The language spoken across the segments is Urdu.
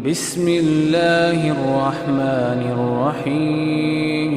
بسم اللہ الرحمن الرحیم۔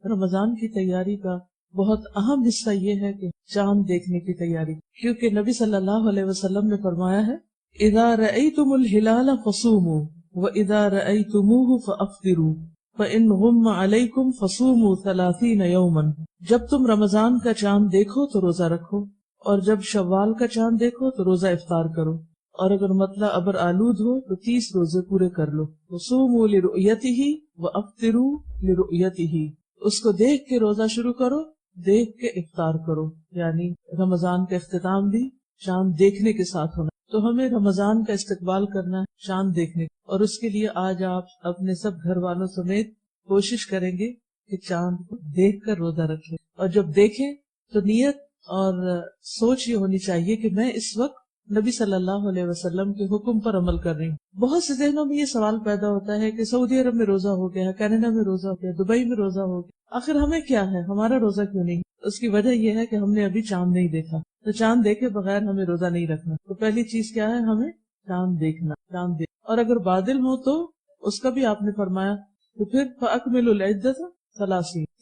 رمضان کی تیاری کا بہت اہم حصہ یہ ہے کہ چاند دیکھنے کی تیاری، کیونکہ نبی صلی اللہ علیہ وسلم نے فرمایا ہے اذا رأیتم الہلال فصوموا واذا رأیتموہ فافطروا فان غم علیکم فصوموا 30 یوما۔ جب تم رمضان کا چاند دیکھو تو روزہ رکھو، اور جب شوال کا چاند دیکھو تو روزہ افطار کرو، اور اگر مطلع ابر آلود ہو تو 30 روزے پورے کر لو۔ وصوموا لرؤیتہ وافطروا لرؤیتہ، اس کو دیکھ کے روزہ شروع کرو، دیکھ کے افطار کرو، یعنی رمضان کا اختتام بھی چاند دیکھنے کے ساتھ ہونا۔ تو ہمیں رمضان کا استقبال کرنا ہے چاند دیکھنے، اور اس کے لیے آج آپ اپنے سب گھر والوں سمیت کوشش کریں گے کہ چاند کو دیکھ کر روزہ رکھیں، اور جب دیکھیں تو نیت اور سوچ یہ ہونی چاہیے کہ میں اس وقت نبی صلی اللہ علیہ وسلم کے حکم پر عمل کر رہی ہوں۔ بہت سے ذہنوں میں یہ سوال پیدا ہوتا ہے کہ سعودی عرب میں روزہ ہو گیا، کینیڈا میں روزہ ہو گیا، دبئی میں روزہ ہو گیا، آخر ہمیں کیا ہے، ہمارا روزہ کیوں نہیں؟ اس کی وجہ یہ ہے کہ ہم نے ابھی چاند نہیں دیکھا، تو چاند دیکھے بغیر ہمیں روزہ نہیں رکھنا۔ تو پہلی چیز کیا ہے؟ ہمیں چاند دیکھنا، چاند دیکھ، اور اگر بادل ہو تو اس کا بھی آپ نے فرمایا تو پھر فَأَكْمِلُوا الْعِدَّةَ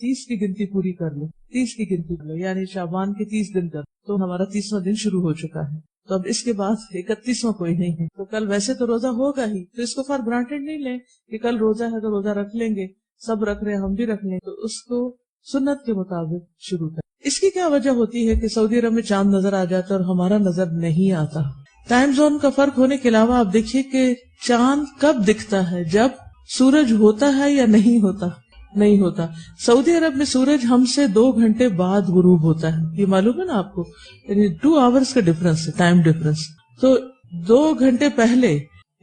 30 کی گنتی پوری کر لو، 30 کی گنتی کر لو، یعنی شعبان کے 30 دن کر، تو ہمارا 30واں دن شروع ہو چکا ہے۔ تو اب اس کے بعد 31واں کوئی نہیں ہے، تو کل ویسے تو روزہ ہوگا ہی، تو اس کو فار گرانٹیڈ نہیں لیں کہ کل روزہ ہے تو روزہ رکھ لیں گے، سب رکھ رہے ہیں ہم بھی رکھ لیں، تو اس کو سنت کے مطابق شروع کریں۔ اس کی کیا وجہ ہوتی ہے کہ سعودی عرب میں چاند نظر آ جاتا ہے اور ہمارا نظر نہیں آتا؟ ٹائم زون کا فرق ہونے کے علاوہ آپ دیکھیے کہ چاند کب دکھتا ہے؟ جب سورج ہوتا ہے یا نہیں ہوتا؟ نہیں ہوتا۔ سعودی عرب میں سورج ہم سے 2 گھنٹے بعد غروب ہوتا ہے، یہ معلوم ہے نا آپ کو، یعنی 2 آورز کا ڈفرنس ہے، ٹائم ڈفرنس۔ تو 2 گھنٹے پہلے،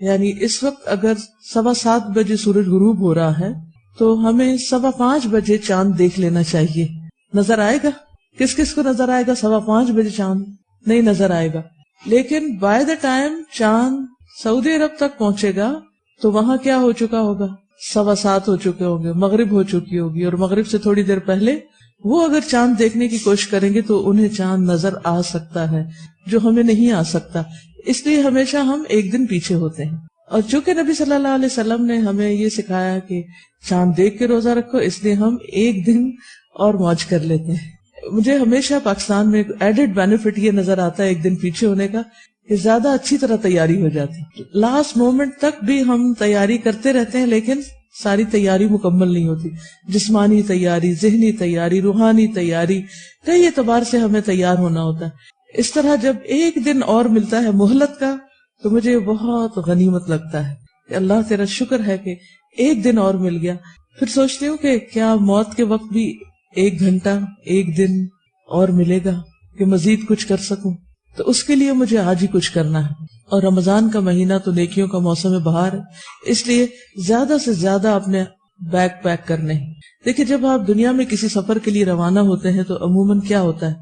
یعنی اس وقت اگر 7:15 بجے سورج غروب ہو رہا ہے تو ہمیں 5:15 بجے چاند دیکھ لینا چاہیے۔ نظر آئے گا؟ کس کس کو نظر آئے گا 5:15 بجے چاند؟ نہیں نظر آئے گا، لیکن بائی دا ٹائم چاند سعودی عرب تک پہنچے گا تو وہاں کیا ہو چکا ہوگا؟ 7:15 ہو چکے ہوں گے، مغرب ہو چکی ہوگی، اور مغرب سے تھوڑی دیر پہلے وہ اگر چاند دیکھنے کی کوشش کریں گے تو انہیں چاند نظر آ سکتا ہے، جو ہمیں نہیں آ سکتا۔ اس لیے ہمیشہ ہم ایک دن پیچھے ہوتے ہیں، اور چونکہ نبی صلی اللہ علیہ وسلم نے ہمیں یہ سکھایا کہ چاند دیکھ کے روزہ رکھو، اس لیے ہم ایک دن اور موج کر لیتے ہیں۔ مجھے ہمیشہ پاکستان میں ایڈڈ بینیفٹ یہ نظر آتا ہے ایک دن پیچھے ہونے کا، کہ زیادہ اچھی طرح تیاری ہو جاتی۔ لاسٹ مومنٹ تک بھی ہم تیاری کرتے رہتے ہیں، لیکن ساری تیاری مکمل نہیں ہوتی۔ جسمانی تیاری، ذہنی تیاری، روحانی تیاری، کئی اعتبار سے ہمیں تیار ہونا ہوتا ہے۔ اس طرح جب ایک دن اور ملتا ہے مہلت کا تو مجھے بہت غنیمت لگتا ہے کہ اللہ تیرا شکر ہے کہ ایک دن اور مل گیا۔ پھر سوچتی ہوں کہ کیا موت کے وقت بھی 1 گھنٹہ، 1 دن اور ملے گا کہ مزید کچھ کر سکوں؟ تو اس کے لیے مجھے آج ہی کچھ کرنا ہے، اور رمضان کا مہینہ تو نیکیوں کا موسم بہار ہے، اس لیے زیادہ سے زیادہ اپنے بیگ پیک کرنے ہیں۔ دیکھیں جب آپ دنیا میں کسی سفر کے لیے روانہ ہوتے ہیں تو عموماً کیا ہوتا ہے،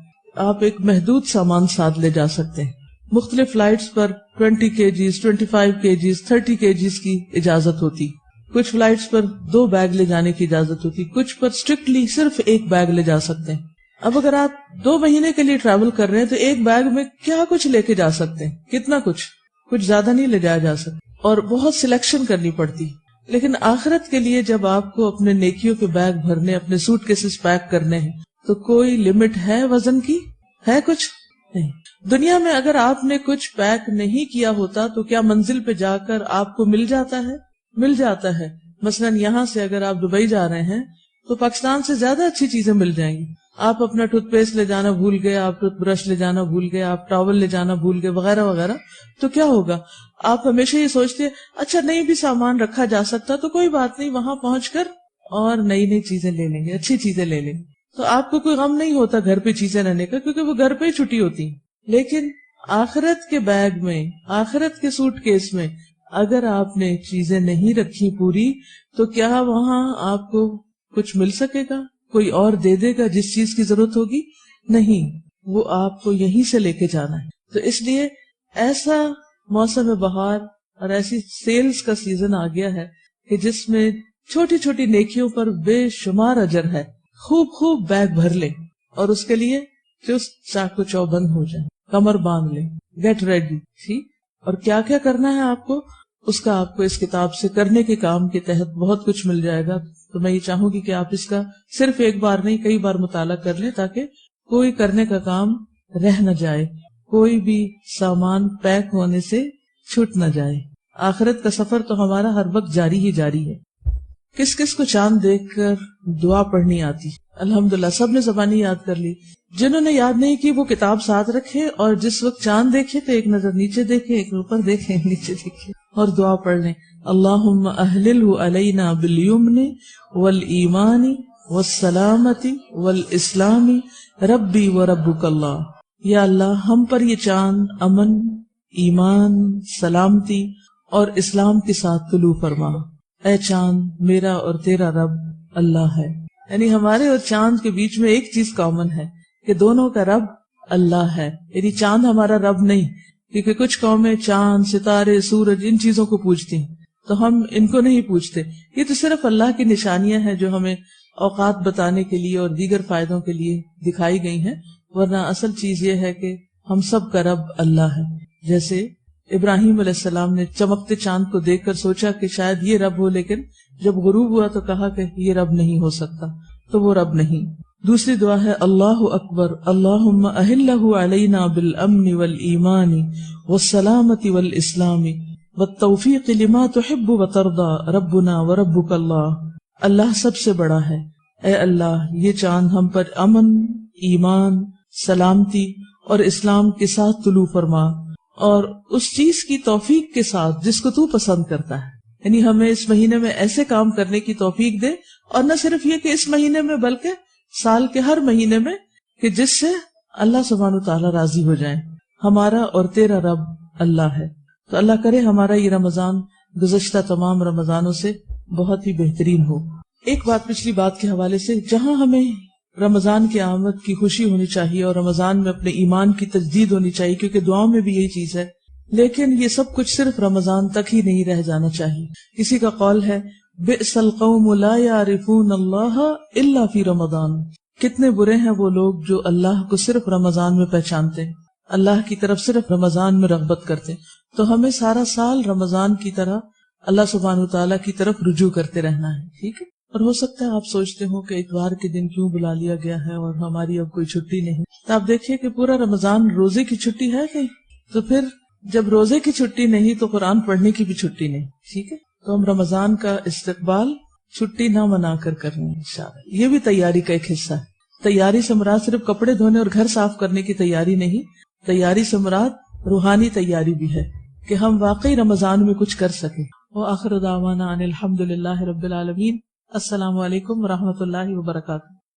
آپ ایک محدود سامان ساتھ لے جا سکتے ہیں۔ مختلف فلائٹس پر 20 kgs، 25 kgs، 30 kgs کی اجازت ہوتی، کچھ فلائٹس پر 2 بیگ لے جانے کی اجازت ہوتی، کچھ پر اسٹرکٹلی صرف 1 بیگ لے جا سکتے ہیں۔ اب اگر آپ 2 مہینے کے لیے ٹریول کر رہے ہیں تو 1 بیگ میں کیا کچھ لے کے جا سکتے ہیں؟ کتنا کچھ زیادہ نہیں لے جایا جا سکتا، اور بہت سلیکشن کرنی پڑتی۔ لیکن آخرت کے لیے جب آپ کو اپنے نیکیوں کے بیگ بھرنے، اپنے سوٹ کیسز پیک کرنے ہیں، تو کوئی لمٹ ہے وزن کی؟ ہے کچھ نہیں۔ دنیا میں اگر آپ نے کچھ پیک نہیں کیا ہوتا تو کیا منزل پہ جا کر آپ کو مل جاتا ہے؟ مل جاتا ہے۔ مثلاً یہاں سے اگر آپ دبئی جا رہے ہیں تو پاکستان سے زیادہ اچھی چیزیں مل جائیں گی۔ آپ اپنا ٹوتھ پیسٹ لے جانا بھول گئے، آپ ٹوتھ برش لے جانا بھول گئے، آپ ٹاول لے جانا بھول گئے، وغیرہ وغیرہ، تو کیا ہوگا؟ آپ ہمیشہ یہ سوچتے ہیں اچھا نہیں بھی سامان رکھا جا سکتا تو کوئی بات نہیں، وہاں پہنچ کر اور نئی چیزیں لے لیں گے، اچھی چیزیں لے لیں گے، تو آپ کو کوئی غم نہیں ہوتا گھر پہ چیزیں رہنے کا، کیونکہ وہ گھر پہ ہی چھٹی ہوتی۔ لیکن آخرت کے بیگ میں، آخرت کے سوٹ کیس میں اگر آپ نے چیزیں نہیں رکھی پوری تو کیا وہاں آپ کو کچھ مل سکے گا؟ کوئی اور دے دے گا جس چیز کی ضرورت ہوگی؟ نہیں، وہ آپ کو یہیں سے لے کے جانا ہے۔ تو اس لیے ایسا موسم بہار اور ایسی سیلز کا سیزن آ گیا ہے کہ جس میں چھوٹی چھوٹی نیکیوں پر بے شمار اجر ہے۔ خوب بیگ بھر لیں، اور اس کے لیے چست چاقو چوبند ہو جائیں، کمر باندھ لیں، گیٹ ریڈی، ٹھیک، اور کیا کیا کرنا ہے آپ کو، اس کا آپ کو اس کتاب سے کرنے کے کام کے تحت بہت کچھ مل جائے گا. تو میں یہ چاہوں گی کہ آپ اس کا صرف ایک بار نہیں کئی بار مطالعہ کر لیں تاکہ کوئی کرنے کا کام رہ نہ جائے، کوئی بھی سامان پیک ہونے سے چھوٹ نہ جائے. آخرت کا سفر تو ہمارا ہر وقت جاری ہی جاری ہے. کس کس کو چاند دیکھ کر دعا پڑھنی آتی؟ الحمدللہ سب نے زبانی یاد کر لی. جنہوں نے یاد نہیں کی وہ کتاب ساتھ رکھے اور جس وقت چاند دیکھے تو ایک نظر نیچے دیکھے، ایک اوپر دیکھے، نیچے دیکھے اور دعا پڑھ لیں. اللہم اہللہ علینا بالیمن والایمان والسلامت والاسلام ربی وربک اللہ. یا اللہ ہم پر یہ چاند امن، ایمان، سلامتی اور اسلام کے ساتھ طلوع فرما. اے چاند میرا اور تیرا رب اللہ ہے. یعنی ہمارے اور چاند کے بیچ میں ایک چیز کامن ہے کہ دونوں کا رب اللہ ہے. یعنی چاند ہمارا رب نہیں، کیونکہ کچھ قومیں چاند، ستارے، سورج ان چیزوں کو پوجتی ہیں، تو ہم ان کو نہیں پوجتے. یہ تو صرف اللہ کی نشانیاں ہیں جو ہمیں اوقات بتانے کے لیے اور دیگر فائدوں کے لیے دکھائی گئی ہیں، ورنہ اصل چیز یہ ہے کہ ہم سب کا رب اللہ ہے. جیسے ابراہیم علیہ السلام نے چمکتے چاند کو دیکھ کر سوچا کہ شاید یہ رب ہو، لیکن جب غروب ہوا تو کہا کہ یہ رب نہیں ہو سکتا، تو وہ رب نہیں. دوسری دعا ہے اللہ اکبر اللہم اہلہ علینا بالامن والایمان والسلامت والاسلام والتوفیق لما تحب وترضى ربنا وربک اللہ. اللہ سب سے بڑا ہے. اے اللہ یہ چاند ہم پر امن، ایمان، سلامتی اور اسلام کے ساتھ طلوع فرما، اور اس چیز کی توفیق کے ساتھ جس کو تو پسند کرتا ہے. یعنی ہمیں اس مہینے میں ایسے کام کرنے کی توفیق دے، اور نہ صرف یہ کہ اس مہینے میں بلکہ سال کے ہر مہینے میں، کہ جس سے اللہ سبحانہ وتعالی راضی ہو جائے. ہمارا اور تیرا رب اللہ ہے. تو اللہ کرے ہمارا یہ رمضان گزشتہ تمام رمضانوں سے بہت ہی بہترین ہو. ایک بات پچھلی بات کے حوالے سے، جہاں ہمیں رمضان کی آمد کی خوشی ہونی چاہیے اور رمضان میں اپنے ایمان کی تجدید ہونی چاہیے، کیونکہ دعاؤں میں بھی یہی چیز ہے، لیکن یہ سب کچھ صرف رمضان تک ہی نہیں رہ جانا چاہیے. کسی کا قول ہے بئس القوم لا یعرفون اللہ الا فی رمضان. کتنے برے ہیں وہ لوگ جو اللہ کو صرف رمضان میں پہچانتے ہیں، اللہ کی طرف صرف رمضان میں رغبت کرتے. تو ہمیں سارا سال رمضان کی طرح اللہ سبحانہ تعالیٰ کی طرف رجوع کرتے رہنا ہے. ٹھیک ہے. اور ہو سکتا ہے آپ سوچتے ہو کہ اتوار کے دن کیوں بلا لیا گیا ہے اور ہماری اب کوئی چھٹی نہیں. تو آپ دیکھیے کہ پورا رمضان روزے کی چھٹی ہے کہیں، تو پھر جب روزے کی چھٹی نہیں تو قرآن پڑھنے کی بھی چھٹی نہیں. ٹھیک ہے. تو ہم رمضان کا استقبال چھٹی نہ منا کر کریں انشاءاللہ. یہ بھی تیاری کا ایک حصہ ہے. تیاری سے مراد صرف کپڑے دھونے اور گھر صاف کرنے کی تیاری نہیں، تیاری سے مراد روحانی تیاری بھی ہے کہ ہم واقعی رمضان میں کچھ کر سکیں. وآخر دعوانا ان الحمد للہ رب العالمین. السلام علیکم ورحمۃ اللہ وبرکاتہ.